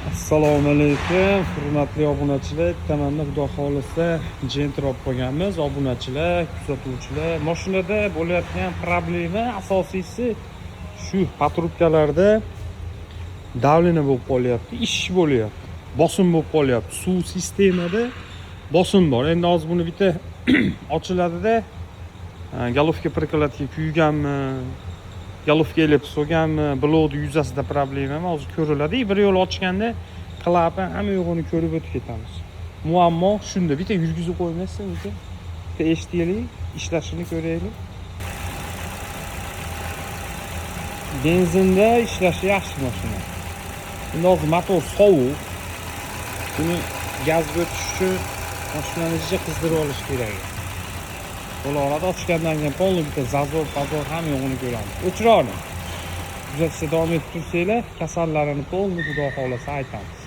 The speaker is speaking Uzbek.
Assalomu alaykum, hurmatli obunachilar. Tamamda xudo xolisa Gentra olib qolganmiz. Obunachilar, kuzatuvchilar, mashinada bo'layotgan problema asosiysi shu patrubkalarda davleniya bo'lib qolyapti, ish bo'lyapti, bosim bo'lib qolyapti. Suv sistemada bosim bor. Endi hozir buni bitta ochiladi-da, galovka prikladga kuyganmi, galovka elib so'ganmi, blokni yuzasida problema hozir ko'riladi. Bir yo'l ochganda klapan hamma yo'g'ini ko'rib o'tib ketamiz. Muammo shunda. Bitta yurgizib qo'ymaysiz aka. Bitta eshitaylik, ishlashini ko'raylik. Benzinda ishlashi yaxshi mashina. Endi hozir motor sovuq. Buni gazga o'tish uchun mashinani ichiga qizdirib olish kerak. Ularni ochgandan keyin polni bitta zazor, pazor hamma yo'g'ini ko'ramiz. O'chironi. Kuzatishda davom etib tursanglar, kasallarini polni xudo xolasa aytamiz.